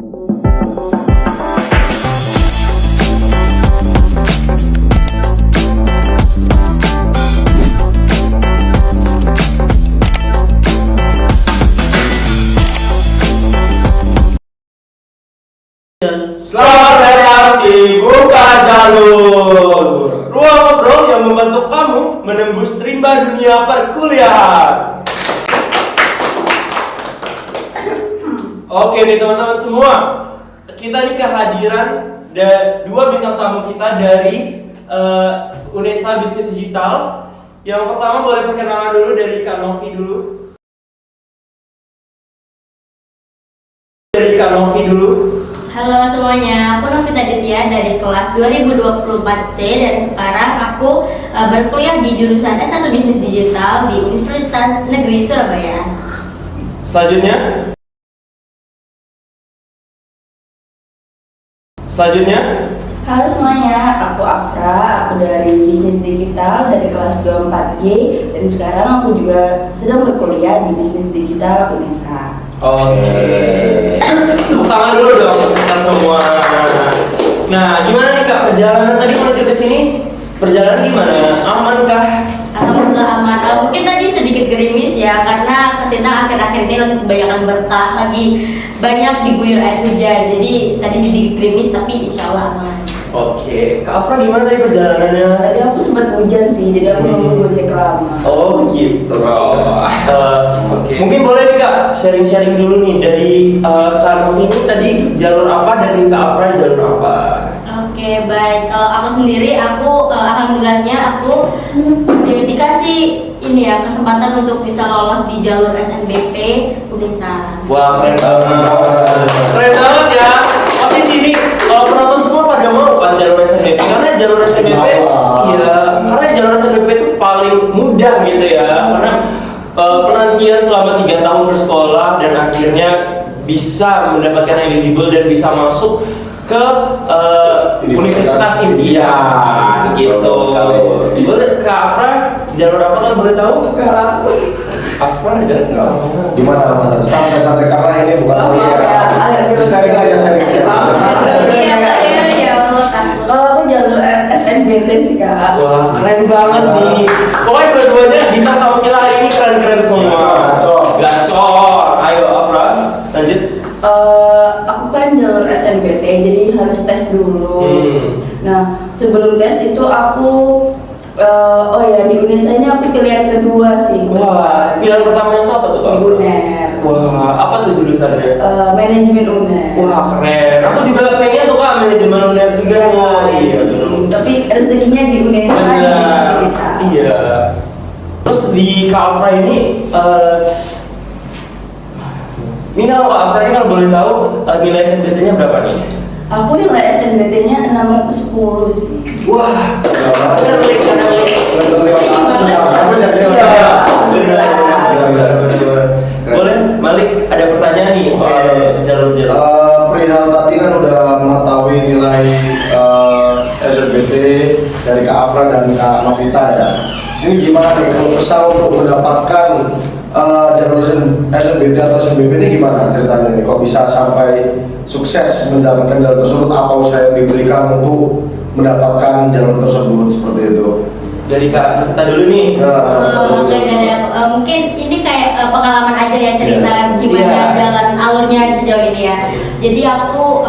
Selamat datang di Buka Jalur, ruang ngobrol yang membantu kamu menembus rimba dunia perkuliahan. Oke nih teman-teman semua, kita nih kehadiran dua bintang tamu kita dari Unesa Bisnis Digital. Yang pertama boleh perkenalan dulu dari Kak Novi dulu. Halo semuanya, aku Novita Ditya dari kelas 2024C dan sekarang aku berkuliah di jurusan S1 Bisnis Digital di Universitas Negeri Surabaya. Selanjutnya. Halo semuanya, aku Afra, aku dari Bisnis Digital dari kelas 24G dan sekarang aku juga sedang berkuliah di Bisnis Digital Unesa. Oke. Tepuk tangan dulu dong kita semua. Nah, gimana nih Kak perjalanan tadi menuju ke sini? Perjalanan gimana? Aman kah? Alhamdulillah aman. Mungkin tadi sedikit gerimis ya karena ketika akhir-akhir ini lagi kebanyakan berkah, lagi banyak diguyur air hujan. Jadi tadi sedikit gerimis tapi insya Allah aman. Oke, Kak Afra gimana tadi perjalanannya? Tadi aku sempat hujan sih, jadi aku nunggu Gojek lama. Oh gitu. Oke. Mungkin boleh nih Kak sharing-sharing dulu nih dari Kak Novi ini tadi jalur apa dan Kak Afra jalur apa? Oke, baik. Kalau aku sendiri, alhamdulillahnya aku dikasih ini ya kesempatan untuk bisa lolos di jalur SNBP Unesa. Wah keren banget ya. Pasti sini kalau penonton semua pada mau kan jalur SNBP karena jalur SNBP itu paling mudah gitu ya karena penantian selama 3 tahun bersekolah dan akhirnya bisa mendapatkan eligible dan bisa masuk ke Universitas India gitu. Boleh Kak Afra jalur apa kan boleh tahu? Afra jalur apa? Gimana santai-santai karena ini bukan kuliah. Sharing aja. Kalau aku jalur SNBT sih Kak. Wah keren banget nih. Pokoknya dua-duanya bintang tamu kita hari ini keren-keren semua. Gacor. Ayo Afra lanjut. Aku kan jalur SNBT jadi harus tes dulu. Nah sebelum tes itu aku di Unesa ini aku pilihan kedua sih. Wah pilihan pertama itu apa tuh Pak? Di UNER. Wah apa tuh jurusannya? Manajemen UNER. Wah keren. Aku juga pengen tuh Kak manajemen UNER juga. Iya betul. Tapi rezekinya di Unesa di kita. Iya. Terus di Kak Afra ini ini kalau Kak Afra ini kalau boleh tahu nilai SNBT-nya berapa nih? Aku nilai SNBT-nya 610 sih. Wah, boleh, Malik ada pertanyaan nih soal jalur-jalur. Perihal tadi kan udah mengetahui nilai SNBT dari Kak Afra dan Kak Novita ya. Sini gimana nih kalau kesal untuk mendapatkan jalur SNBT atau SNBP ini gimana ceritanya nih? Kok bisa sampai sukses mendapatkan jalur tersebut? Apa usaha yang diberikan untuk mendapatkan jalur tersebut seperti itu? Dari Kak Novita dulu nih. Oke, dari aku. Mungkin ini kayak pengalaman aja ya cerita gimana jalan alurnya sejauh ini ya. Jadi aku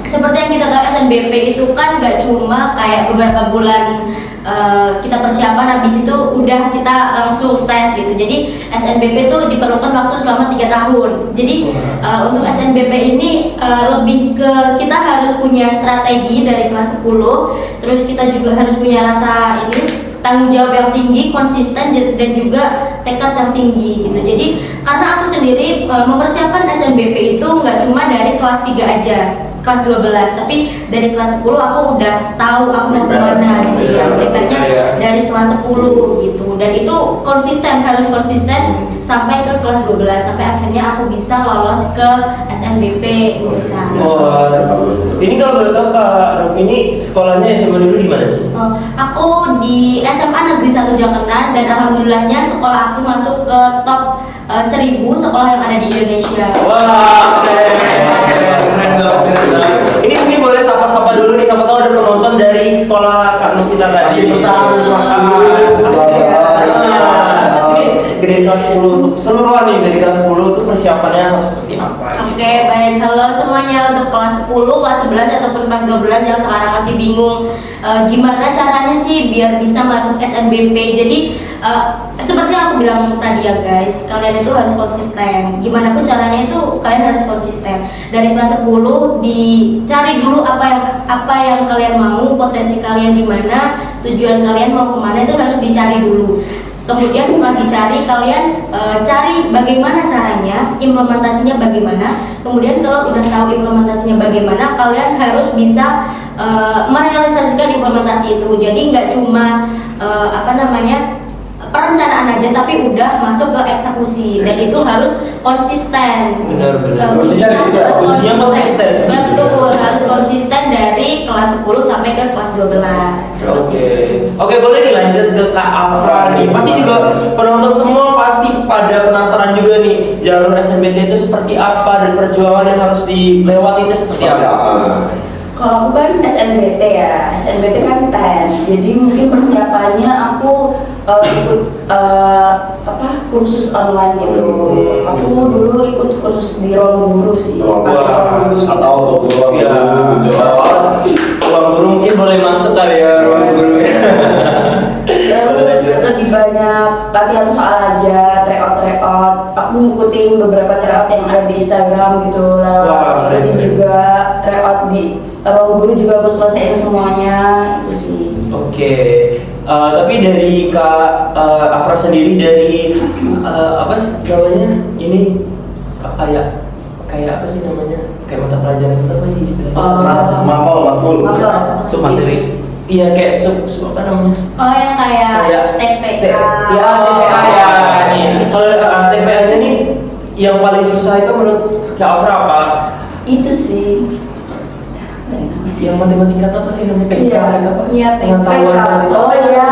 seperti yang kita tahu SNBP itu kan gak cuma kayak beberapa bulan kita persiapan habis itu udah kita langsung tes gitu. Jadi SNBP itu diperlukan waktu selama 3 tahun. Jadi untuk SNBP ini lebih ke kita harus punya strategi dari kelas 10. Terus kita juga harus punya rasa tanggung jawab yang tinggi, konsisten dan juga tekad yang tinggi gitu. Jadi karena aku sendiri mempersiapkan SNBP itu nggak cuma dari kelas 3 aja, kelas 12, tapi dari kelas 10 aku udah tahu aku mau kemana gitu ya. Prepare-nya dari kelas 10 gitu. Dan itu harus konsisten sampai ke kelas 12 sampai akhirnya aku bisa lolos ke SNBP Unesa. Ini kalau boleh tahu Kak Novi ini sekolahnya SMA dulu di mana nih? Aku di SMA Negeri 1 Jakenan dan alhamdulillahnya sekolah aku masuk ke top 1000 sekolah yang ada di Indonesia. Wah, keren Ini mungkin boleh sapa-sapa dulu nih, siapa tahu ada penonton dari sekolah Kak Novita tadi. Kasih pesan kelas 10. Ini dari kelas 10 untuk keseluruhan nih, dari kelas 10 itu persiapannya harus seperti apa? Oke, baik. Halo semuanya untuk kelas 10, kelas 11 ataupun kelas 12 yang sekarang masih bingung gimana caranya sih biar bisa masuk SNBP. Jadi seperti yang aku bilang tadi ya guys, kalian itu harus konsisten. Gimana pun caranya itu kalian harus konsisten. Dari kelas 10 dicari dulu apa yang kalian mau, potensi kalian di mana, tujuan kalian mau kemana itu harus dicari dulu. Kemudian setelah dicari, kalian cari bagaimana caranya, implementasinya bagaimana. Kemudian kalau udah tahu implementasinya bagaimana, kalian harus bisa merealisasikan implementasi itu. Jadi nggak cuma perencanaan aja, tapi udah masuk ke eksekusi. Dan itu harus konsisten. Benar. Kuncinya di situ ya? Kuncinya konsistensi. Betul, harus konsisten dari kelas 10 sampai ke kelas 12. Oke, boleh dilanjut ke Kak Afra nih. Pasti juga penonton semua pasti pada penasaran juga nih, jalur SNBT itu seperti apa dan perjuangan yang harus dilewati itu seperti apa? Kalau aku kan SNBT ya, SNBT kan tes, jadi mungkin persiapannya aku ikut kursus online gitu. Aku dulu ikut kursus di ruang guru sih. Atau untuk ruang guru. Ruang guru mungkin boleh masuk kali ya, ruang guru. Terus lebih banyak latihan soal aja, tryout. Aku ngikutin beberapa tryout yang ada di Instagram gitu, ikutin juga tryout di ruang guru juga aku selesaiin semuanya itu sih. Oke. Tapi dari Kak Afra sendiri dari apa sih namanya? Ini kayak apa sih namanya? Kayak mata pelajaran itu apa sih istilahnya? Matkul. Sub materi. Iya kayak sub apa namanya? Oh yang kayak TPA. Ya TPA ya. Kalau TPA-nya nih yang paling susah itu menurut Kak Afra apa? Itu sih. Yang matematika apa sih namanya? PK apa? Iya, PK. Pengetahuan Oh iya,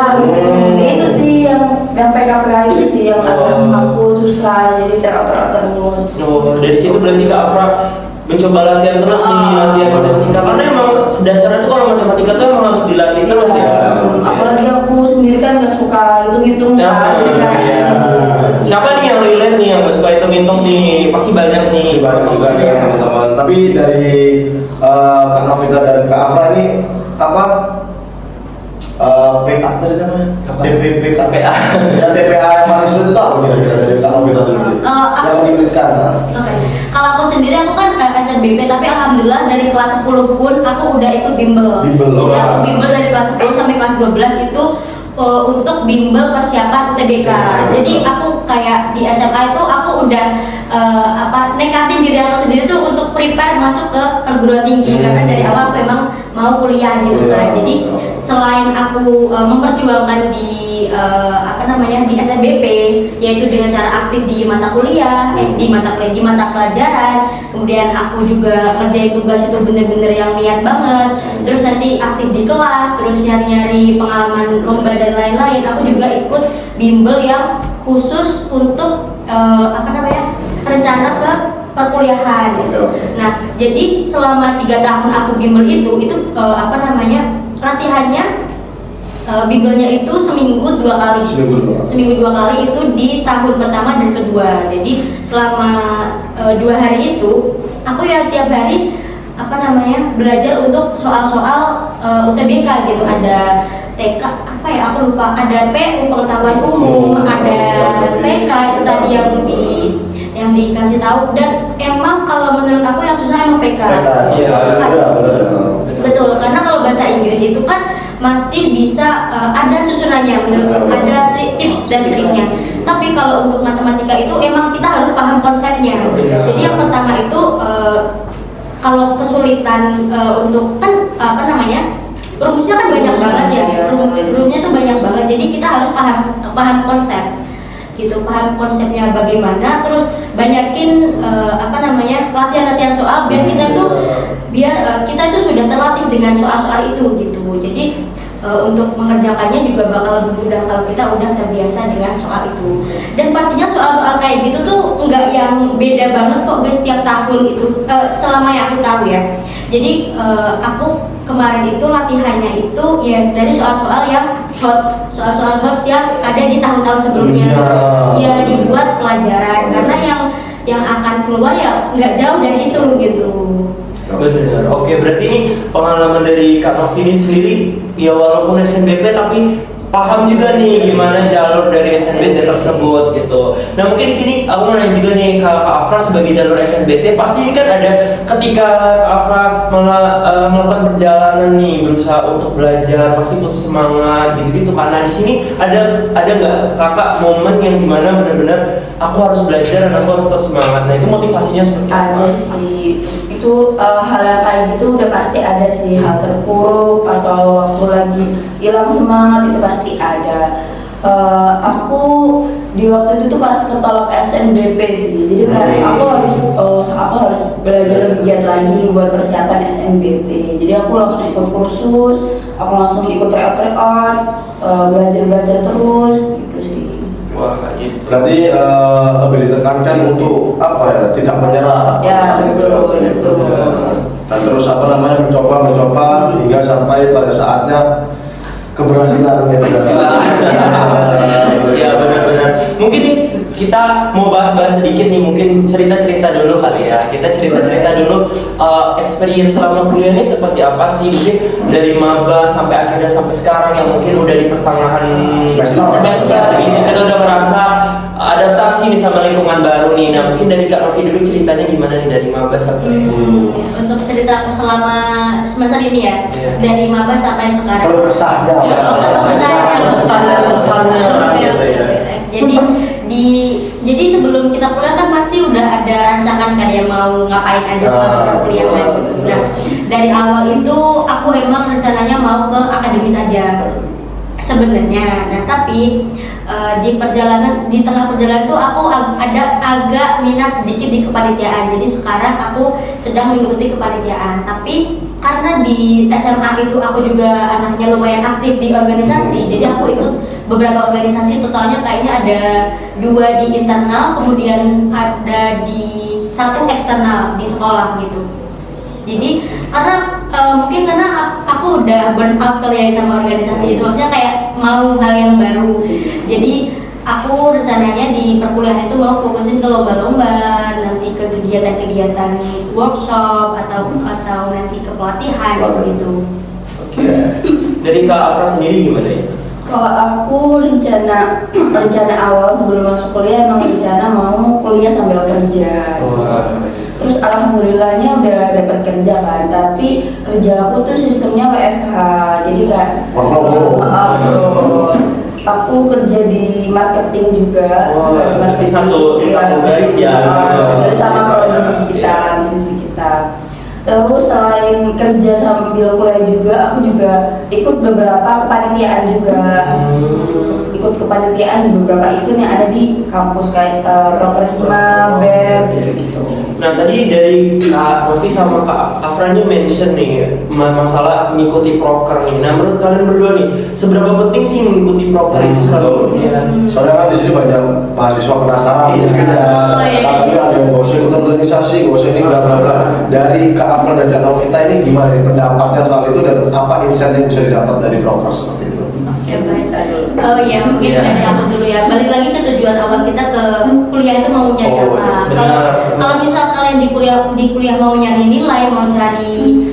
itu sih yang PKPK itu sih yang agak aku susah, jadi terus. Oh, dari situ berarti Kak Afra mencoba latihan terus nih, latihan matematika karena emang dasarnya tuh kalau matematika tuh emang harus dilatih terus ya. Apalagi aku sendiri kan nggak suka hitung-hitung kan, jadi kayak Siapa nih yang relate nih yang gak suka hitung-hitung nih? Pasti banyak nih. Masih banyak juga nih teman-teman. Tapi dari Kak Novita dan Kak Afra ini apa? PA tadi namanya? TPA. Ya TPA yang paling sulit itu apa kira-kira dari Kak Novita dulu? Yang menyulitkan. Oke. Kalau aku sendiri aku kan SNBP, tapi alhamdulillah dari kelas 10 pun aku udah ikut bimbel. Jadi aku bimbel dari kelas 10 sampai kelas 12 itu untuk bimbel persiapan UTBK. Jadi aku kayak di SMA itu aku udah nekatin diri aku sendiri tuh untuk prepare masuk ke perguruan tinggi karena dari awal aku memang mau kuliah gitu kan. Jadi selain aku memperjuangkan di di SNBP, yaitu dengan cara aktif di mata kuliah, di mata pelajaran, kemudian aku juga ngerjain tugas itu bener-bener yang niat banget, terus nanti aktif di kelas, terus nyari-nyari pengalaman lomba dan lain-lain. Aku juga ikut bimbel yang khusus untuk rencana ke perkuliahan gitu. Nah, jadi selama 3 tahun aku bimbel itu latihannya bimbelnya itu seminggu 2 kali. Seminggu 2 kali itu di tahun pertama dan kedua. Jadi selama 2 hari itu aku ya tiap hari belajar untuk soal-soal UTBK gitu. Ada TK aku lupa, ada PU pengetahuan umum, ada PK itu tadi yang dikasih tahu. Dan emang kalau menurut aku yang susah emang PK. Betul, karena kalau bahasa Inggris itu kan masih bisa ada susunannya, ada tips dan triknya. Tapi kalau untuk matematika itu emang kita harus paham konsepnya. Jadi yang pertama itu kalau kesulitan untuk rumusnya kan banyak banget ya. Rumusnya tuh banyak banget. Jadi kita harus paham konsep. Gitu, paham konsepnya bagaimana, terus banyakin latihan-latihan soal biar kita itu sudah terlatih dengan soal-soal itu gitu. Jadi untuk mengerjakannya juga bakal lebih mudah kalau kita udah terbiasa dengan soal itu. Dan pastinya soal-soal kayak gitu tuh nggak yang beda banget kok guys tiap tahun itu, selama yang aku tahu ya. Jadi aku kemarin itu latihannya itu ya dari soal-soal yang soal-soal hots yang ada di tahun-tahun sebelumnya. Ya dibuat pelajaran karena yang akan keluar ya nggak jauh dari itu gitu. Benar. Oke, berarti ini pengalaman dari Kak Novi ini sendiri ya walaupun SNBP tapi paham juga nih gimana jalur dari SNBT tersebut gitu. Nah mungkin di sini aku mau nanya juga nih Kak Afra sebagai jalur SNBT pasti ini kan ada ketika Kak Afra melakukan perjalanan nih berusaha untuk belajar pasti putus semangat gitu-gitu karena di sini ada nggak kakak momen yang dimana benar-benar aku harus belajar dan aku harus tetap semangat. Nah itu motivasinya seperti apa? Ada sih, itu hal yang kayak gitu udah pasti ada sih, hal terpuruk atau waktu lagi hilang semangat itu pasti ada. Aku di waktu itu tuh pas ketolak SNBP sih, jadi kayak aku harus belajar lebih giat lagi nih buat persiapan SNBT. Jadi aku langsung ikut kursus, aku langsung ikut tryout, belajar terus gitu sih. Wah, kayak gitu. Berarti lebih ditekankan untuk apa ya, tidak menyerah Ya, betul. dan terus mencoba hingga sampai pada saatnya keberhasilan gitu kan. Ya benar-benar. Mungkin nih kita mau bahas-bahas sedikit nih, mungkin cerita-cerita dulu kali ya. Kita cerita-cerita dulu experience selama kuliah ini seperti apa sih? Mungkin dari maba sampai akhirnya sampai sekarang yang mungkin udah di pertengahan semester ini kita udah merasa adaptasi nih sama lingkungan baru nih. Nah mungkin dari Kak Novi dulu ceritanya gimana nih dari maba sampai Untuk cerita aku selama semester ini ya, dari maba sampai sekarang. Kalau kesahnya Jadi sebelum kita kuliah kan pasti udah ada rancangan kan ya mau ngapain aja selama kuliah gitu. Nah dari awal itu aku emang rencananya mau ke akademis aja sebenarnya. Nah tapi di tengah perjalanan itu aku agak minat sedikit di kepanitiaan. Jadi sekarang aku sedang mengikuti kepanitiaan. Tapi karena di SMA itu aku juga anaknya lumayan aktif di organisasi, jadi aku ikut beberapa organisasi, totalnya kayaknya ada 2 di internal, kemudian ada di 1 eksternal di sekolah gitu. Jadi mungkin karena aku udah burn out kali ya sama organisasi itu, maksudnya kayak mau hal yang baru. Jadi aku rencananya di perkuliahan itu mau fokusin ke lomba-lomba, nanti ke kegiatan-kegiatan workshop atau nanti ke pelatihan gitu. Oke. Dari Kak Afra sendiri gimana ya? Kalau aku rencana awal sebelum masuk kuliah emang rencana mau kuliah sambil kerja. Terus alhamdulillahnya udah dapat kerja kan, tapi kerja aku tuh sistemnya WFH, jadi kayak aku kerja di marketing juga. Marketing satu garis ya. Sama prodi kita, bisnis kita. Terus selain kerja sambil kuliah juga, aku juga ikut beberapa kepanitiaan juga. Ikut kepanitiaan di beberapa event yang ada di kampus kayak Proker Hima, BEM gitu. Nah tadi dari Kak Novi sama Kak Afra ini mention nih masalah mengikuti proker nih. Nah menurut kalian berdua nih, seberapa penting sih mengikuti proker itu selalu? Soalnya kan di sini banyak mahasiswa penasaran mungkin ya. Katanya ada yang gak usah ikut organisasi, gak usah ini bla bla bla. Dari Kak Afra dan Kak Novita ini gimana nih pendapatnya soal itu dan apa insight yang bisa didapat dari proker seperti itu? Oke, baik. Oh iya, mungkin dari aku dulu ya. Balik lagi ke tujuan awal kita ke kuliah itu mau nyari apa? Kalau misal kalian di kuliah mau nyari nilai, mau cari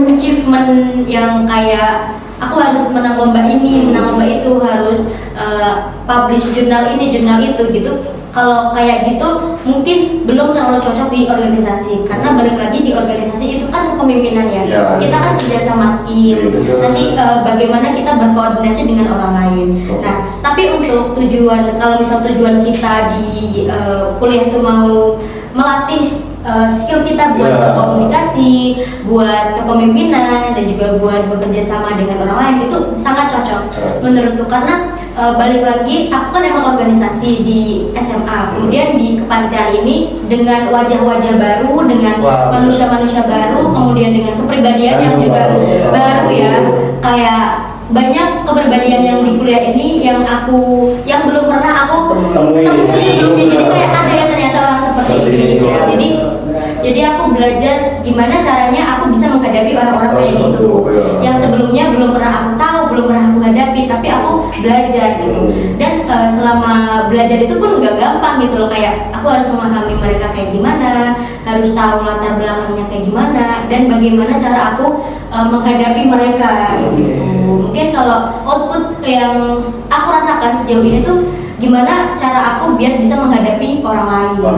achievement yang kayak aku harus menang lomba ini, menang lomba itu, harus publish jurnal ini, jurnal itu gitu. Kalau kayak gitu mungkin belum terlalu cocok di organisasi, karena balik lagi di organisasi itu kan kepemimpinan ya. Kita kan kerja sama tim, nanti bagaimana kita berkoordinasi dengan orang lain. Nah tapi untuk kalau misal tujuan kita di kuliah itu mau melatih skill kita buat berkomunikasi, buat kepemimpinan, dan juga buat bekerja sama dengan orang lain, itu sangat cocok menurutku. Karena balik lagi, aku kan emang organisasi di SMA, kemudian di kepanitiaan ini dengan wajah-wajah baru, dengan manusia-manusia baru, kemudian dengan kepribadian yang juga baru ya, kayak banyak kepribadian yang di kuliah ini yang belum pernah aku temuin sebelumnya. Jadi kayak ada ya ternyata orang seperti ini ya. Jadi Jadi aku belajar gimana caranya aku bisa menghadapi orang-orang kayak gitu, yang sebelumnya belum pernah aku tahu, belum pernah aku hadapi, tapi aku belajar gitu. Dan selama belajar itu pun nggak gampang gitu loh, kayak aku harus memahami mereka kayak gimana, harus tahu latar belakangnya kayak gimana, dan bagaimana cara aku menghadapi mereka gitu. Mungkin kalau output yang aku rasakan sejauh ini tuh gimana cara aku biar bisa menghadapi orang lain gitu.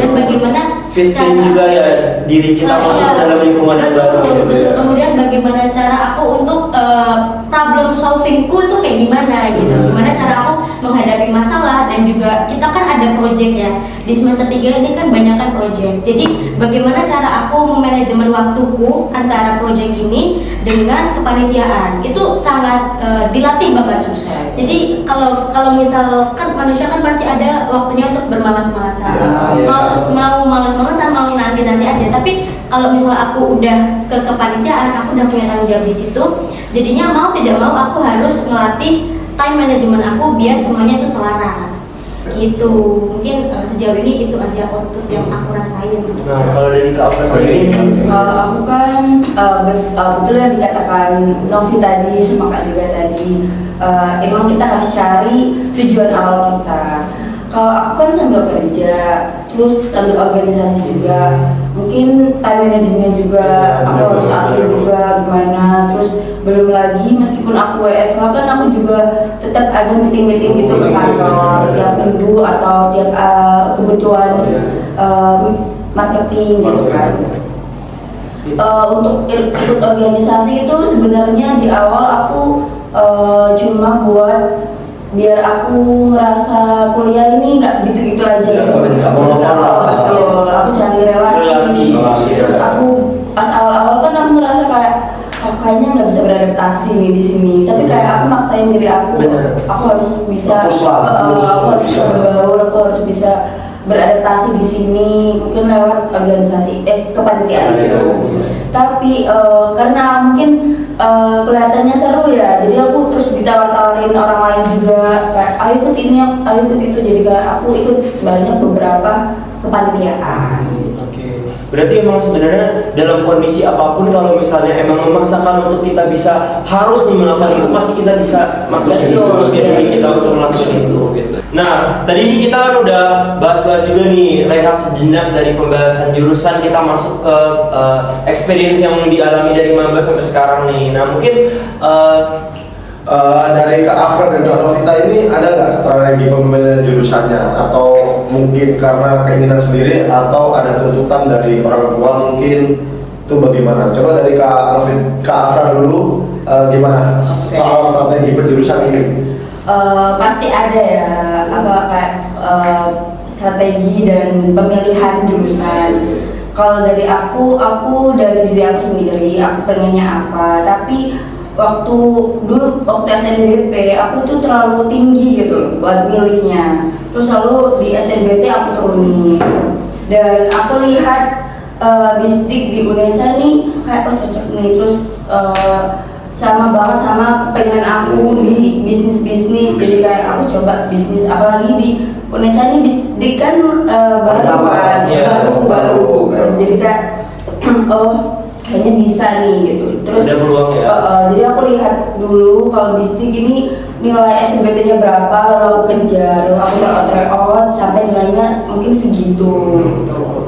Dan bagaimana fit-in juga ya diri kita masuk dalam lingkungan yang baru gitu betul. ya. Kemudian bagaimana cara aku untuk problem solvingku itu kayak gimana gitu, gimana cara aku menghadapi masalah. Dan juga kita kan ada project ya di semester 3 ini kan banyak kan project. Jadi bagaimana cara aku memanajemen waktuku antara project ini dengan kepanitiaan itu sangat dilatih banget. Susah. Jadi kalau misal kan manusia kan pasti ada waktunya untuk bermalas-malasan, mau malas-malasan, mau nanti aja. Tapi kalau misal aku udah ke kepanitiaan, aku udah punya tanggung jawab di situ. Jadinya mau tidak mau aku harus melatih time management aku biar semuanya itu selaras. Gitu. Mungkin sejauh ini itu aja output yang aku rasain. Nah, kalau dari Kak Afra sendiri, Kalau aku kan betul yang dikatakan Novi tadi sama Kak juga tadi, emang kita harus cari tujuan awal kita. Kalau aku kan sambil kerja, terus sambil organisasi juga, mungkin time managementnya juga aku harus atur juga gimana. Terus belum lagi meskipun aku WFH kan aku juga tetap ada meeting-meeting gitu ke kantor tiap minggu atau tiap kebutuhan marketing gitu kan. Untuk ikut organisasi itu sebenarnya di awal aku cuma buat biar aku ngerasa kuliah ini nggak gitu-gitu aja gitu. Betul, aku cari relasi. Terus aku pas awal-awal kan aku ngerasa kayak kayaknya nggak bisa beradaptasi nih di sini. Tapi kayak aku maksain diri aku harus bisa, aku harus bisa berbaur, aku harus bisa beradaptasi di sini, mungkin lewat organisasi kepanitiaan gitu. Tapi karena mungkin kelihatannya seru ya, jadi aku terus ditawar-tawarin orang lain juga kayak ayo ikut ini, ayo ikut itu. Jadi kayak aku ikut banyak beberapa kepanitiaan. berarti emang sebenarnya dalam kondisi apapun kalau misalnya emang memaksakan untuk kita bisa harus melakukan itu, pasti kita bisa maksain terus diri kita untuk melakukan itu gitu. Nah, tadi ini kita kan udah bahas-bahas juga nih, rehat sejenak dari pembahasan jurusan, kita masuk ke experience yang dialami dari maba sampai sekarang nih. Nah, mungkin dari Kak Afra dan Kak Novita ini ada nggak strategi pemilihan jurusannya, atau mungkin karena keinginan sendiri atau ada tuntutan dari orang tua mungkin, itu bagaimana? Coba dari Kak Afra dulu, gimana soal strategi penjurusan ini? Pasti ada ya kayak strategi dan pemilihan jurusan. Kalau dari aku dari diri aku sendiri, aku pengennya apa. Tapi waktu SNBP aku tuh terlalu tinggi gitu loh buat milihnya. Terus lalu di SNBT aku turunin. Dan aku lihat bisdik di UNESA nih kayak cocok nih. Terus sama banget sama kepengenan aku di bisnis. Jadi kayak aku coba bisnis, apalagi di UNESA ini bisdik kan baru. Jadi kayak kayaknya bisa nih gitu. Terus ada peluang ya. Jadi aku lihat dulu kalau bisdik ini nilai SNBT-nya berapa, lalu aku kejar, lalu aku tryout sampai nilainya mungkin segitu.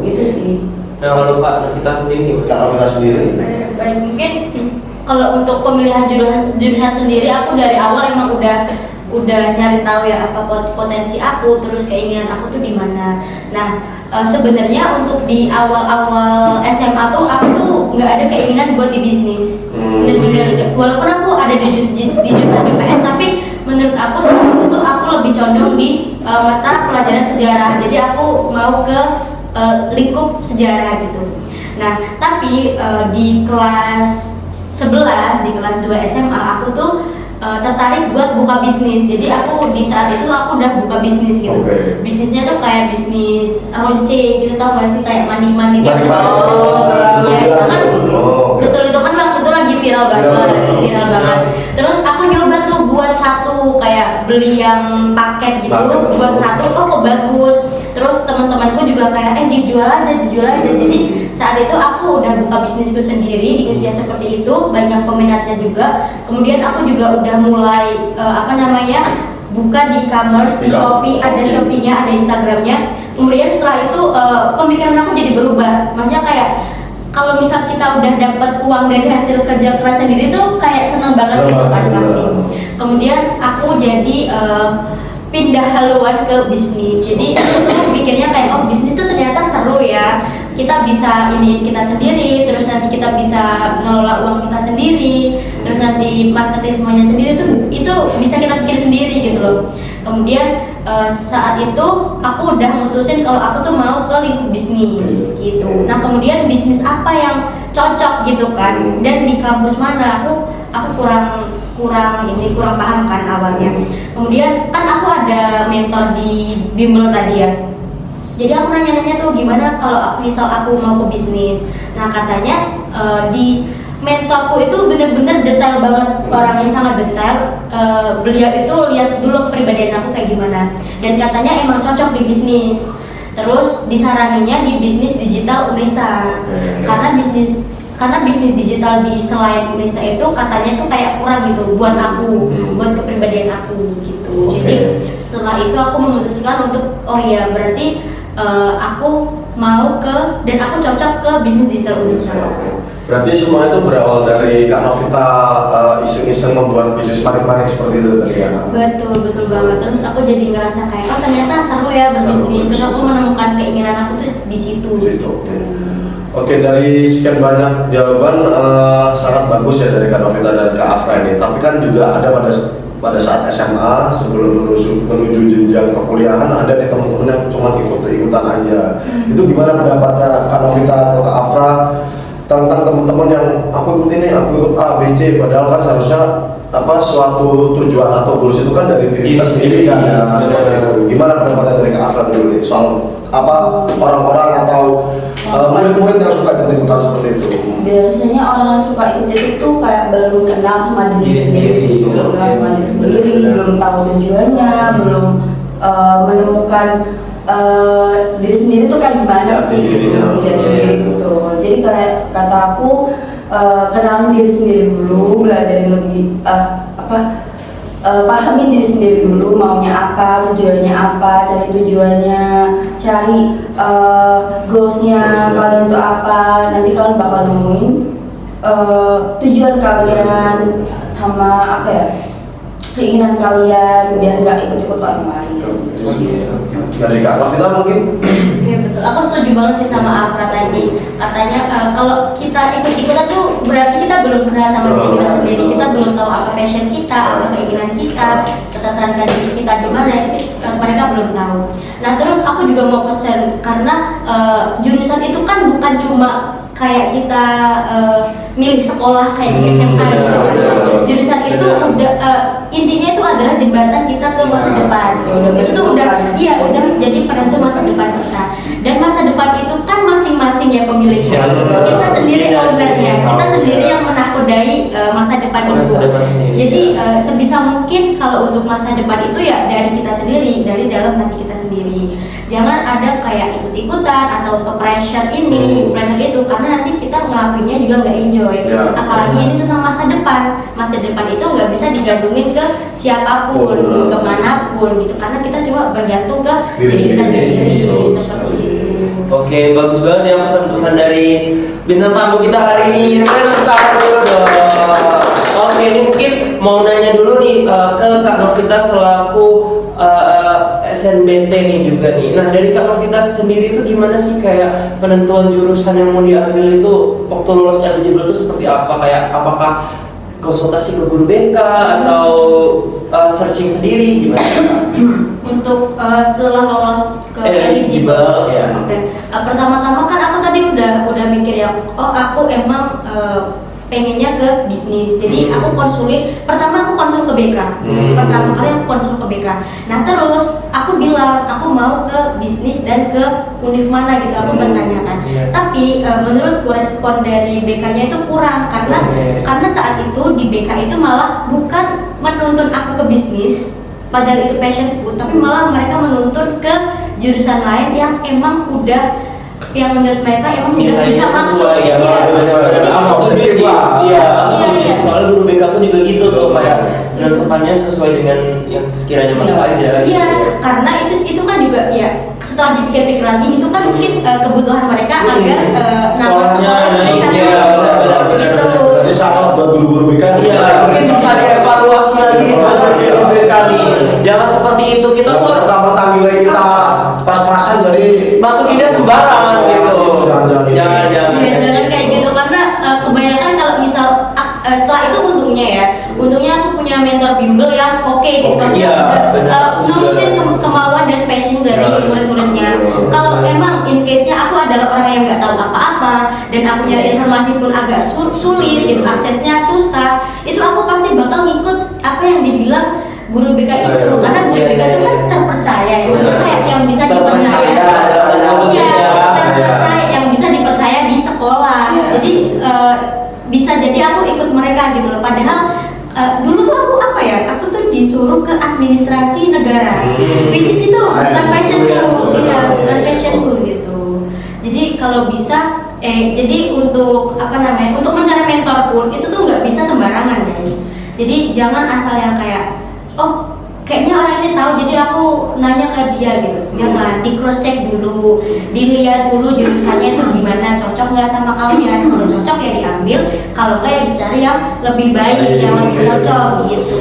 Itu sih. Nah, kalau Kak Novita sendiri, Baik, mungkin kalau untuk pemilihan jurusan sendiri, aku dari awal emang udah nyari tahu ya apa potensi aku, terus keinginan aku tuh di mana. Nah, sebenarnya untuk di awal-awal SMA tuh aku tuh nggak ada keinginan buat di bisnis. Bener-bener, walaupun aku ada di jurusan IPS, tapi menurut aku saat itu tuh aku lebih condong di mata pelajaran sejarah. Jadi aku mau ke lingkup sejarah gitu. Nah, tapi di kelas 11, di kelas 2 SMA aku tuh tertarik buat buka bisnis. Jadi aku di saat itu aku udah buka bisnis gitu. Bisnisnya tuh kayak bisnis ronce gitu, tau gak sih, kayak manik-manik gitu. Betul, itu kan waktu itu lagi viral banget. Terus aku nyoba tuh buat satu, kayak beli yang paket gitu, buat satu, kok bagus. Terus teman-temanku juga kayak dijual aja. Jadi saat itu aku udah buka bisnisku sendiri di usia seperti itu, banyak peminatnya juga. Kemudian aku juga udah mulai buka di e-commerce, di Shopee, ada Shopee-nya, ada Instagram-nya. Kemudian setelah itu pemikiran aku jadi berubah. Maksudnya kayak kalau misal kita udah dapat uang dari hasil kerja keras sendiri tuh kayak senang banget gitu kan pasti. Kemudian aku jadi pindah haluan ke bisnis. Jadi aku tuh mikirnya kayak bisnis tuh ternyata seru ya. Kita bisa ini kita sendiri, terus nanti kita bisa ngelola uang kita sendiri, terus nanti marketing semuanya sendiri tuh itu bisa kita pikir sendiri gitu loh. Kemudian saat itu aku udah mutusin kalau aku tuh mau ke lingkup bisnis gitu. Nah kemudian bisnis apa yang cocok gitu kan, dan di kampus mana aku kurang paham kan awalnya. Kemudian kan aku ada mentor di bimbel tadi ya. Jadi aku nanya-nanya tuh gimana kalau misal aku mau ke bisnis. Nah katanya di mentorku itu bener-bener detail banget, orangnya sangat detail. Beliau itu lihat dulu kepribadian aku kayak gimana, dan katanya emang cocok di bisnis. Terus disaraninya di bisnis digital Unesa, karena bisnis digital di selain Unesa itu katanya tuh kayak kurang gitu buat aku, buat kepribadian aku gitu. Jadi setelah itu aku memutuskan untuk berarti aku mau dan aku cocok ke bisnis digital Unesa. Berarti semua itu berawal dari Kak Novita iseng-iseng membuat bisnis manik-manik seperti itu tadi ya? Betul banget. Terus aku jadi ngerasa kayak ternyata seru ya berbisnis. Terus aku menemukan keinginan aku tuh di situ. Oke, dari sekian banyak jawaban sangat bagus ya dari Kak Novita dan Kak Afra ini. Tapi kan juga ada pada saat SMA sebelum menuju jenjang perkuliahan ada nih teman-teman yang cuma ikut-ikutan aja. Itu gimana pendapatnya Kak Novita atau Kak Afra tentang teman-teman yang aku ikut ini, aku ikut A, B, C, padahal kan seharusnya suatu tujuan atau goals itu kan dari diri kita sendiri kan ya. Gimana pendapatnya dari Kak Afra dulu nih soal orang-orang atau murid-murid yang suka ikut-ikutan seperti itu? Biasanya orang yang suka ikut tuh kayak belum kenal sama diri sendiri, belum kenal sama diri sendiri, belum tahu tujuannya, belum menemukan diri sendiri tuh kayak gimana sih jadi diri gitu. Jadi kayak kata aku kenalin diri sendiri dulu, belajarin lebih pahamin diri sendiri dulu, maunya apa, tujuannya apa, cari tujuannya, cari goalsnya kalian tuh apa. Nanti kalian bakal nemuin tujuan kalian sama keinginan kalian, biar nggak ikut-ikut orang lain. Dari Kak Novita mungkin? Iya betul, aku setuju banget sih sama Afra tadi. Katanya kalau kita ikut-ikutan tuh berarti kita belum kenal sama diri kita sendiri. Kita belum tahu apa passion kita, apa keinginan kita, ketertarikan diri kita di mana, itu mereka belum tahu. Nah terus aku juga mau pesan, karena jurusan itu kan bukan cuma kayak kita milih sekolah kayak di SMA gitu kan. Jurusan itu udah intinya itu adalah jembatan kita ke masa depan. Itu udah jadi penentu masa depan kita. Dan masa depan itu kan masing-masing ya pemiliknya. Kita sendiri ownernya, kita sendiri yang menakodai masa depan itu. Jadi sebisa mungkin kalau untuk masa depan itu ya dari kita sendiri, dari dalam hati kita sendiri. Jangan ada kayak ikut-ikutan atau ke pressure ini, pressure itu, karena nanti kita ngelakuinnya juga nggak enjoy. Apalagi ini tentang masa depan. Masa depan itu nggak bisa digantungin ke siapapun, kemanapun gitu. Karena kita cuma bergantung ke diri kita sendiri seperti itu. Oke, bagus banget ya pesan-pesan dari bintang tamu kita hari ini. Kita tahu dulu dong. Oke, ini mungkin mau nanya dulu nih ke Kak Novita selaku SNBT nih juga nih. Nah dari Kak Novita sendiri itu gimana sih kayak penentuan jurusan yang mau diambil itu waktu lulus eligible itu seperti apa? Kayak apakah konsultasi ke guru BK atau searching sendiri gimana? Untuk setelah lolos ke eligible, ya. Oke. Pertama-tama kan aku tadi udah mikir ya, aku emang pengennya ke bisnis, jadi aku konsul ke BK. Pertama kali aku konsul ke BK. Nah terus aku bilang aku mau ke bisnis dan ke univ mana gitu, aku bertanya kan. Tapi menurutku respon dari BK-nya itu kurang, karena saat itu di BK itu malah bukan menuntun aku ke bisnis, padahal itu passionku, tapi malah mereka menuntun ke jurusan lain yang emang udah yang menurut mereka emang udah Nilainya bisa masuk. sesuai ya. Iya. Jadi Aku setuju sih. Iya, aku Iya, setuju iya. sih. Soalnya guru BK pun juga gitu tuh, kayak menentukannya sesuai dengan yang sekiranya masuk aja. Iya, karena itu kan juga ya setelah dipikir-pikir lagi itu kan mungkin kebutuhan mereka agar nama Sekolahnya sekolah itu naik, bisa ya, naik. benar-benar. Gitu. Jadi sangat buat guru-guru BK. Iya, mungkin bisa dievaluasi lagi guru BK nih. Jangan seperti itu, kita tuh Pertama nilai kita pas-pasan dari masukinnya sembarangan gitu. Jangan. Iya, jangan kayak gitu karena kebanyakan kalau misal setelah itu untungnya aku punya mentor bimbel yang oke gitu. Oke, Dia iya, udah, benar. nurutin kemauan dan passion dari Iya. murid-muridnya. Kalau emang in case-nya aku adalah orang yang nggak tahu apa-apa dan aku nyari informasi pun agak sulit gitu, aksesnya susah, itu aku pasti bakal ngikut apa yang dibilang guru BK itu, karena guru BK itu kan terpercaya, maksudnya kayak yang bisa dipercaya. Iya, terpercaya yang bisa dipercaya di sekolah. Jadi bisa jadi aku ikut mereka gitu loh. Padahal dulu tuh aku tuh disuruh ke administrasi negara, which is itu bukan passionku, bukan passionku gitu. Jadi kalau bisa, jadi untuk untuk mencari mentor pun itu tuh nggak bisa sembarangan guys. Jadi jangan asal yang kayak, oh kayaknya orang ini tahu jadi aku nanya ke dia gitu. Jangan, di cross check dulu, dilihat dulu jurusannya itu gimana, cocok nggak sama kalian. Kalau cocok ya diambil, kalau nggak ya dicari yang lebih baik, yang lebih cocok gitu.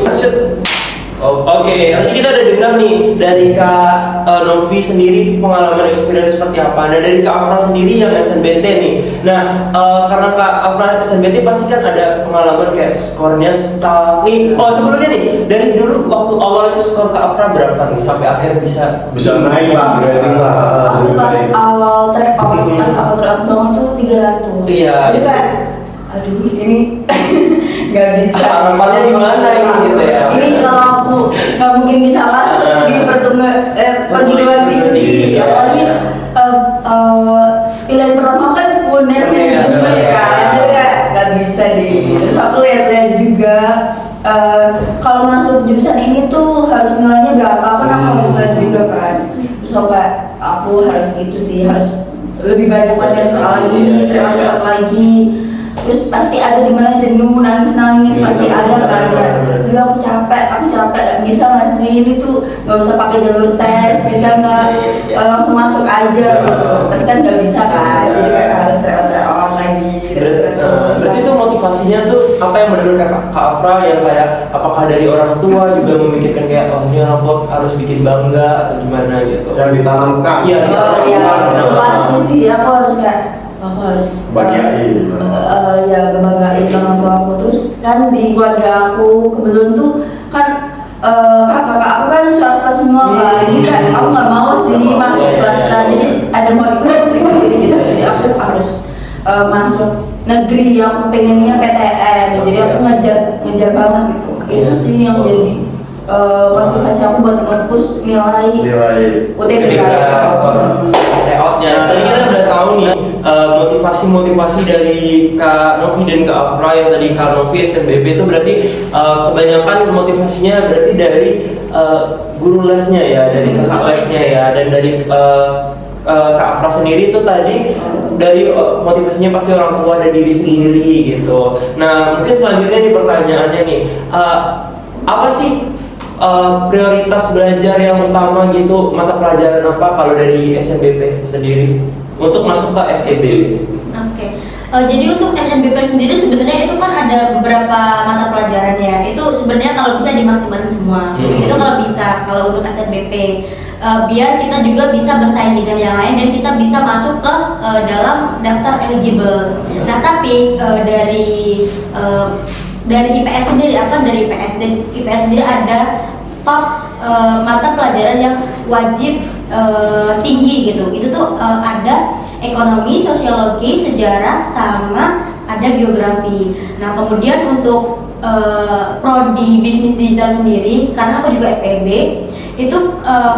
Oke, tadi kita udah dengar nih dari Kak Novi sendiri pengalaman experience seperti apa. Nah dari Kak Afra sendiri yang SNBT nih. Nah karena Kak Afra SNBT pasti kan ada pengalaman kayak skornya stuck nih. Oh sebelumnya nih, dari dulu waktu awal itu skor Kak Afra berapa nih sampai akhirnya bisa naik lah, grading lah. Aku pas awal tryout banget tuh 300. Iya. Jadi kayak, aduh ini nggak bisa. Harapannya di mana ini gitu ya? Ini kalau aku nggak mungkin bisa masuk di perguruan tinggi. Iya. Apalagi pilihan pertama kan UNER dan Jember kan, jadi kayak nggak bisa deh. Terus aku lihat-lihat juga kalau masuk jurusan ini tuh harus nilainya berapa, kan aku harus lihat juga kan. Terus aku harus gitu sih, harus lebih banyak latihan soal ini, tryout lagi. Terus pasti ada di mana jenuh, nangis pasti ada kan. Dulu aku capek, gak bisa nggak sih ini tuh nggak usah pakai jalur tes, bisa nggak langsung masuk aja gitu. Tapi kan nggak bisa kan, jadi kan harus tryout lagi. Berarti itu motivasinya tuh apa yang benar-benar Kak Afra yang kayak apakah dari orang tua juga memikirkan kayak oh ini orang tua harus bikin bangga atau gimana gitu? Yang ditanamkan. Iya, Itu pasti sih aku harus kayak aku harus Bahagiain. ya ngebanggain orang tua aku. Terus kan di keluarga aku kebetulan tuh kan kakak aku kan swasta semua kan, jadi kan aku nggak mau sih masuk swasta, jadi ada motivasi sendiri gitu. Jadi aku harus masuk negeri yang pengennya PTN, jadi aku ngejar banget gitu. Itu sih yang jadi motivasi aku buat nge-push nilai UTBK. Layoutnya. Tadi kita udah tahu nih motivasi dari Kak Novi dan Kak Afra. Yang tadi Kak Novi SNBP itu berarti kebanyakan motivasinya berarti dari guru lesnya ya, dari kakak lesnya ya, dan dari Kak Afra sendiri itu tadi dari motivasinya pasti orang tua dan diri sendiri gitu. Nah mungkin selanjutnya nih pertanyaannya nih, apa sih prioritas belajar yang utama gitu, mata pelajaran apa kalau dari SNBP sendiri untuk masuk ke FEB? Oke. Jadi untuk SNBP sendiri sebenarnya itu kan ada beberapa mata pelajaran ya. Itu sebenarnya kalau bisa dimaksimalkan semua. Itu kalau bisa, kalau untuk SNBP biar kita juga bisa bersaing dengan yang lain dan kita bisa masuk ke dalam daftar eligible. Nah, tapi dari IPS sendiri dari IPS sendiri ada top mata pelajaran yang wajib tinggi gitu. Itu tuh ada ekonomi, sosiologi, sejarah, sama ada geografi. Nah kemudian untuk prodi bisnis digital sendiri, karena aku juga FEB, itu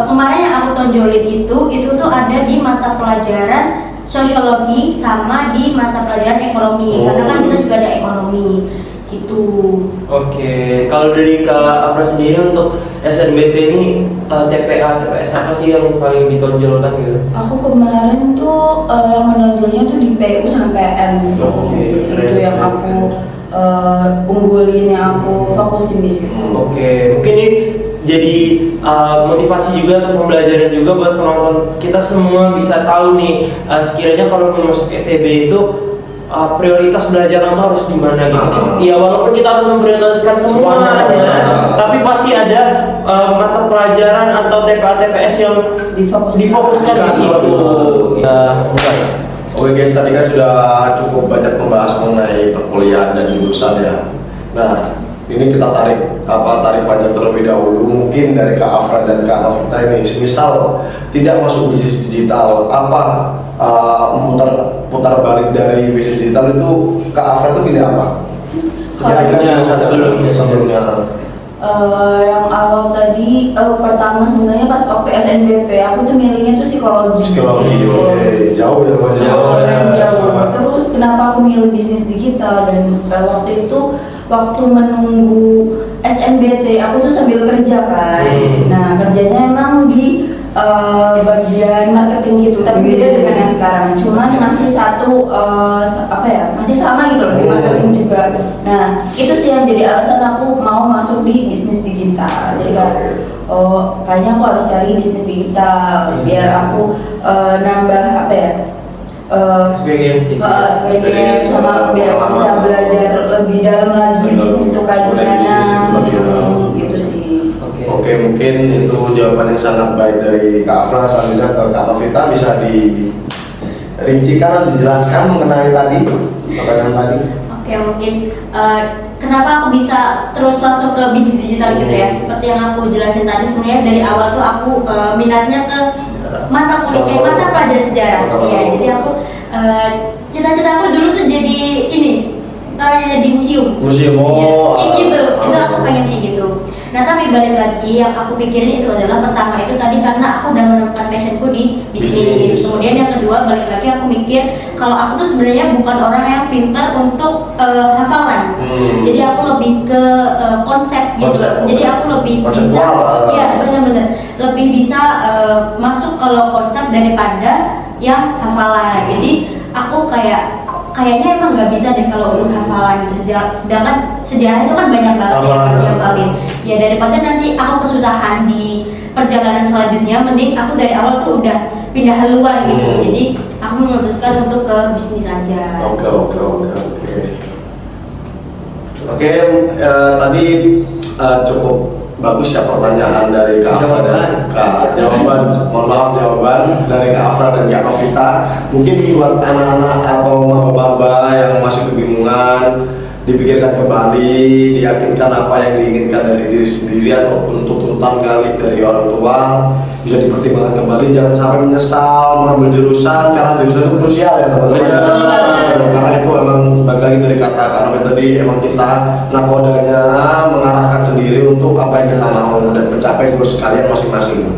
kemarin yang aku tonjolin itu tuh ada di mata pelajaran sosiologi sama di mata pelajaran ekonomi, karena kan kita juga ada ekonomi gitu. Oke, kalau dari Kak Afra sendiri untuk SNBT ini TPA, TPS apa sih yang paling ditonjolkan gitu? Aku kemarin tuh yang menonjolnya tuh di PU sampai PM sih. Oke, Itu keren, yang keren. aku unggulin, yang aku fokusin di situ. Oke, mungkin ini jadi motivasi juga untuk pembelajaran juga buat penonton kita semua bisa tahu nih sekiranya kalau mau masuk FEB itu prioritas belajar itu harus di mana gitu. Ya walaupun kita harus memprioritaskan semuanya, tapi pasti ada mata pelajaran atau TPA TPS yang difokuskan di situ. Ya, enggak. Oke guys, tadi kan sudah cukup banyak membahas mengenai perkuliahan dan jurusan ya. Nah, ini kita tarik panjang terlebih dahulu. Mungkin dari Kak Afra dan Kak Novita ini, semisal tidak masuk bisnis digital, apa putar balik dari bisnis digital itu Kak Afra itu pilih apa? Sebelumnya. Yang awal tadi pertama sebenarnya pas waktu SNBP aku tuh milihnya tuh psikologi. Oke, jauh ya Pak. Jauh. Terus kenapa aku milih bisnis digital, dan waktu itu waktu menunggu SNBT aku tuh sambil kerja kan. Nah, kerjanya emang di bagian marketing gitu, tapi beda dengan yang sekarang. Cuman masih masih sama gitu loh, di marketing juga. Nah, itu sih yang jadi alasan aku mau masuk di bisnis digital. Jadi kayaknya aku harus cari bisnis digital biar aku nambah Experience sama biar bisa belajar lebih dalam lagi bisnis itu kayak gimana. Gitu sih. Oke, mungkin itu jawaban yang sangat baik dari Kak Afra. Selanjutnya ke Kak Novita, bisa dirincikan dan dijelaskan mengenai pertanyaan tadi. Oke, mungkin kenapa aku bisa terus langsung ke bisnis digital gitu ya? Seperti yang aku jelasin tadi, sebenarnya dari awal tuh aku minatnya ke mata pelajaran sejarah. Iya, jadi aku cita-cita aku dulu tuh jadi di museum. Kayak gitu. Itu aku pengen kayak gitu. Nah, tapi balik lagi yang aku pikirin itu adalah pertama itu tadi karena aku udah menemukan passionku di bisnis. Kemudian yang kedua balik lagi aku mikir kalau aku tuh sebenarnya bukan orang yang pintar untuk hafalan. Jadi aku lebih ke konsep gitu. Jadi aku lebih bisa, iya benar-benar lebih bisa masuk kalau konsep daripada yang hafalan. Jadi aku kayaknya emang nggak bisa deh kalau untuk hafalan gitu. Sedangkan sejarah itu kan banyak banget yang dihafalin. Ya daripada nanti aku kesusahan di perjalanan selanjutnya, mending aku dari awal tuh udah pindah haluan gitu. Jadi aku memutuskan untuk ke bisnis aja. Oke, tadi cukup bagus ya pertanyaan dari Kak Afra dan jawaban dari Kak Afra dan Kak Novita. Mungkin buat anak-anak atau maba-maba yang masih kebingungan, dipikirkan kembali, diyakinkan apa yang diinginkan dari diri sendiri ataupun tuntutan kali dari orang tua, bisa dipertimbangkan kembali. Jangan sampai menyesal mengambil jurusan, karena jurusan itu krusial ya teman-teman. Karena itu emang balik lagi dari kata Kak Novita tadi, emang kita nakodanya mengarahkan sendiri untuk apa yang kita mau dan mencapai goals kalian masing-masing.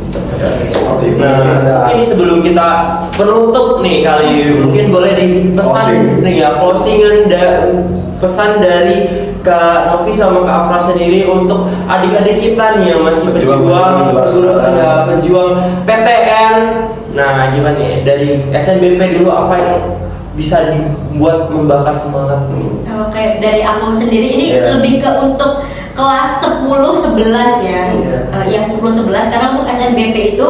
Seperti itu. Nah, ini sebelum kita penutup nih kali, mungkin boleh dipesan nih ya closingan dan pesan dari Kak Novi sama Kak Afra sendiri untuk adik-adik kita nih yang masih berjuang PTN. Nah, gimana nih dari SNBP dulu, apa yang bisa dibuat membakar semangat nih? Oke, dari aku sendiri ini lebih ke untuk kelas 10-11 ya. Yang 10-11 karena untuk SNBP itu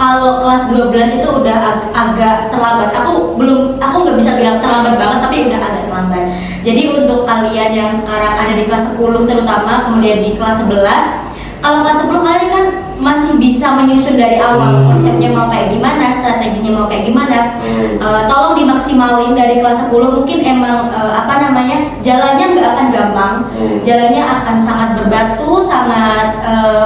kalau kelas 12 itu udah agak terlambat. Aku nggak bisa bilang terlambat banget, tapi udah agak terlambat. Jadi untuk kalian yang sekarang ada di kelas 10 terutama, kemudian di kelas 11, kalau kelas 10 kalian kan masih bisa menyusun dari awal konsepnya mau kayak gimana, strateginya mau kayak gimana. Tolong dimaksimalin dari kelas 10. Mungkin emang jalannya nggak akan gampang, jalannya akan sangat berbatu, sangat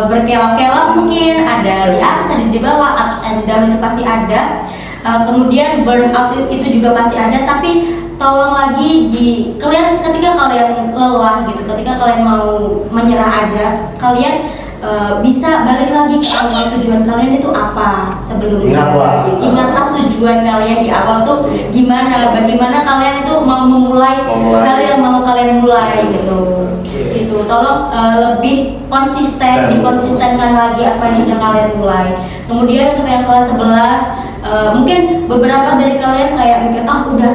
berkelok-kelok, mungkin ada di atas, ada di bawah, ups and down itu pasti ada. Kemudian burnout itu juga pasti ada, tapi tolong lagi ketika kalian lelah gitu, ketika kalian mau menyerah aja, kalian bisa balik lagi ke awal tujuan kalian itu apa sebelumnya. Ingatlah tujuan kalian di awal tuh gimana, bagaimana kalian itu mau memulai hal yang mau kalian mulai gitu. tolong lebih konsisten, dikonsistenkan lagi apa yang sudah kalian mulai. Kemudian untuk yang kelas 11, mungkin beberapa dari kalian kayak mikir udah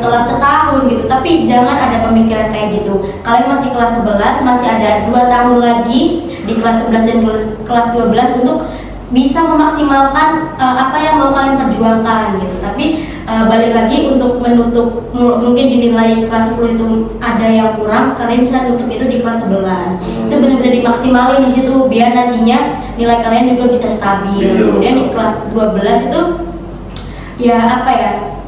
telat setahun gitu, tapi jangan ada pemikiran kayak gitu. Kalian masih kelas 11, masih ada 2 tahun lagi di kelas 11 dan kelas 12 untuk bisa memaksimalkan apa yang mau kalian perjuangkan gitu. Tapi balik lagi untuk menutup, mungkin dinilai kelas 10 itu ada yang kurang, kalian bisa nutup itu di kelas 11. Itu benar-benar dimaksimalin di situ biar nantinya nilai kalian juga bisa stabil. Kemudian di kelas 12 itu ya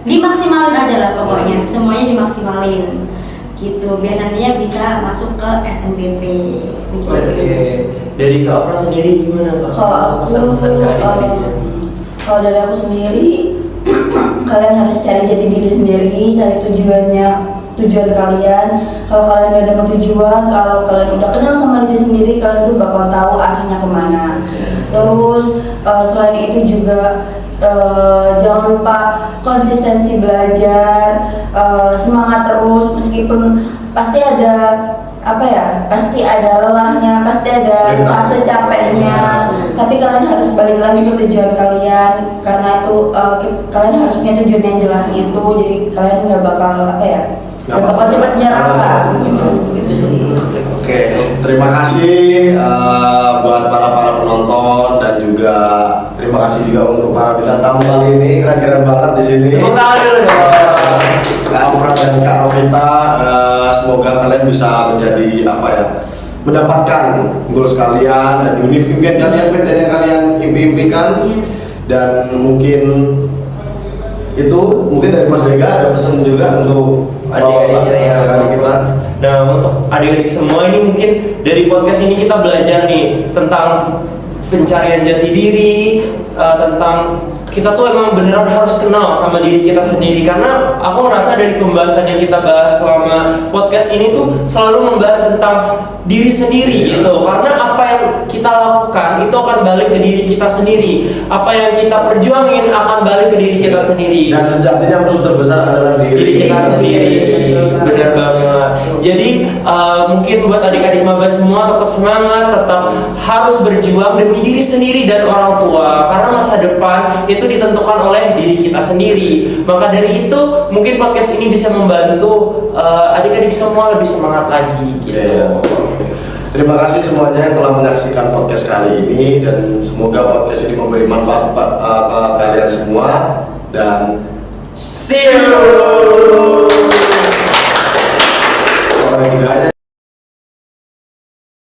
dimaksimalin aja lah pokoknya, semuanya dimaksimalin gitu biar nantinya bisa masuk ke SNBP. Oke. Dari Kak Afra sendiri gimana Kak? Kalau Pesan-pesan ke adik-adiknya? Kalau dari aku sendiri, kalian harus cari jati diri sendiri, cari tujuan kalian. Kalau kalian udah ada tujuan, kalau kalian udah kenal sama diri sendiri, kalian tuh bakal tahu arahnya kemana. Terus selain itu juga jangan lupa konsistensi belajar, semangat terus meskipun pasti ada pasti ada lelahnya, pasti ada fase capeknya, tapi kalian harus balik lagi ke tujuan kalian karena itu kalian harus punya tujuan yang jelas itu, jadi kalian nggak bakal cepat nyerah gitu sih. Oke, terima kasih buat para penonton dan juga terima kasih juga untuk para bintang tamu kali ini, keren banget di sini. Tepuk tangan dulu dong. Kak Afra dan Kak Novita, semoga kalian bisa menjadi mendapatkan goals kalian dan univ impian kalian, PTN yang kalian impikan. Dan mungkin dari Mas Vega ada pesan juga untuk adik-adik kita. Nah, untuk adik-adik semua ini mungkin dari podcast ini kita belajar nih tentang pencarian jati diri, tentang kita tuh emang beneran harus kenal sama diri kita sendiri, karena aku ngerasa dari pembahasan yang kita bahas selama podcast ini tuh selalu membahas tentang diri sendiri gitu, karena apa yang kita lakukan itu akan balik ke diri kita sendiri, apa yang kita perjuangin akan balik ke diri kita sendiri, dan sejatinya musuh terbesar adalah diri kita sendiri. Benar banget. Jadi mungkin buat adik-adik maba semua tetap semangat, tetap harus berjuang demi diri sendiri dan orang tua, karena masa depan itu ditentukan oleh diri kita sendiri. Maka dari itu mungkin podcast ini bisa membantu adik-adik semua lebih semangat lagi gitu. Terima kasih semuanya yang telah menyaksikan podcast kali ini, dan semoga podcast ini memberi manfaat ke kalian semua, dan see you.